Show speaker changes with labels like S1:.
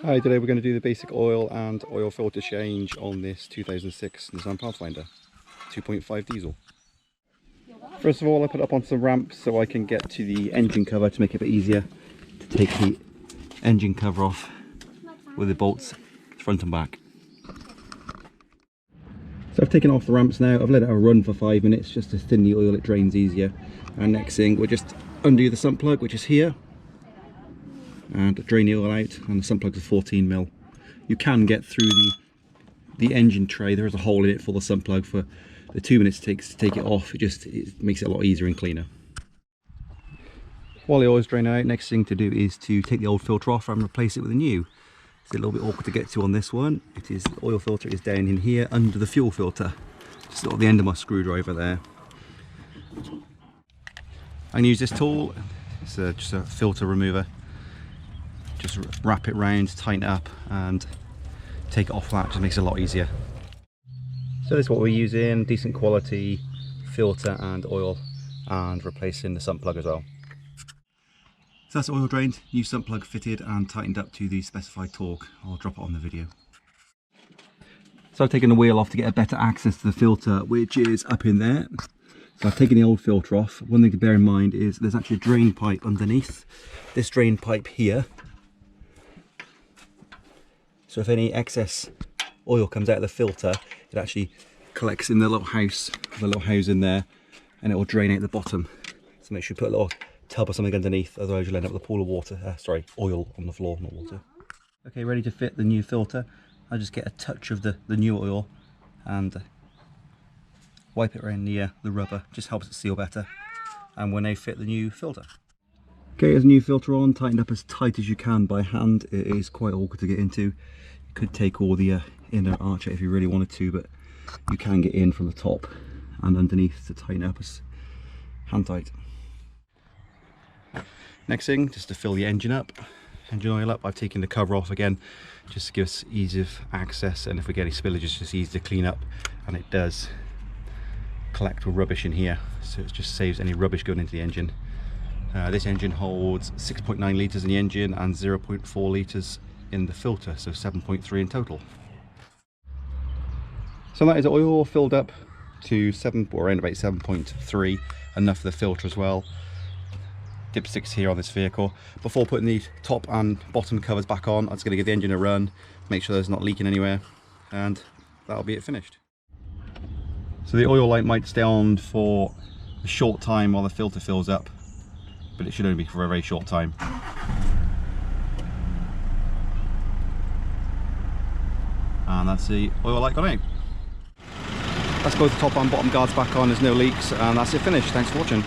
S1: Hi, today we're going to do the basic oil and oil filter change on this 2006 Nissan Pathfinder 2.5 diesel. First of all, I put it up on some ramps so I can get to the engine cover to make it a bit easier to take the engine cover off with the bolts front and back. So I've taken off the ramps now. I've let it run for 5 minutes just to thin the oil, it drains easier. And next thing, we'll just undo the sump plug, which is here, and drain the oil out. And the sump plug is 14mm. You can get through the engine tray. There is a hole in it for the sump plug. For the 2 minutes it takes to take it off, it makes it a lot easier and cleaner. While the oil is draining out, next thing to do is to take the old filter off and replace it with a new. It's a little bit awkward to get to on this one. The oil filter is down in here under the fuel filter, just at the end of my screwdriver there. I can use this tool. It's just a filter remover. Just wrap it round, tighten it up and take it off that. Just makes it a lot easier. So this is what we're using: decent quality filter and oil, and replacing the sump plug as well. So that's oil drained, new sump plug fitted and tightened up to the specified torque. I'll drop it on the video. So I've taken the wheel off to get a better access to the filter, which is up in there. So I've taken the old filter off. One thing to bear in mind is there's actually a drain pipe underneath this drain pipe here. So if any excess oil comes out of the filter, it actually collects in the little house in there, and it will drain out the bottom. So make sure you put a little tub or something underneath, otherwise you'll end up with a pool of water, oil on the floor, not water. Okay, ready to fit the new filter. I'll just get a touch of the new oil and wipe it around the rubber, just helps it seal better, and we'll now fit the new filter. Okay, there's a new filter on, tightened up as tight as you can by hand. It is quite awkward to get into. You could take all the inner arch out if you really wanted to, but you can get in from the top and underneath to tighten up as hand tight. Next thing, just to fill the engine oil up, I've taken the cover off again, just to give us ease of access, and if we get any spillage, it's just easy to clean up, and it does collect all rubbish in here, so it just saves any rubbish going into the engine. This engine holds 6.9 litres in the engine and 0.4 litres in the filter, so 7.3 in total. So that is oil filled up to around about 7.3, enough for the filter as well. Dipsticks here on this vehicle. Before putting the top and bottom covers back on, I'm just going to give the engine a run, make sure there's not leaking anywhere, and that'll be it finished. So the oil light might stay on for a short time while the filter fills up, but it should only be for a very short time. And that's the oil light gone out. That's both the top and bottom guards back on, there's no leaks, and that's it finished. Thanks for watching.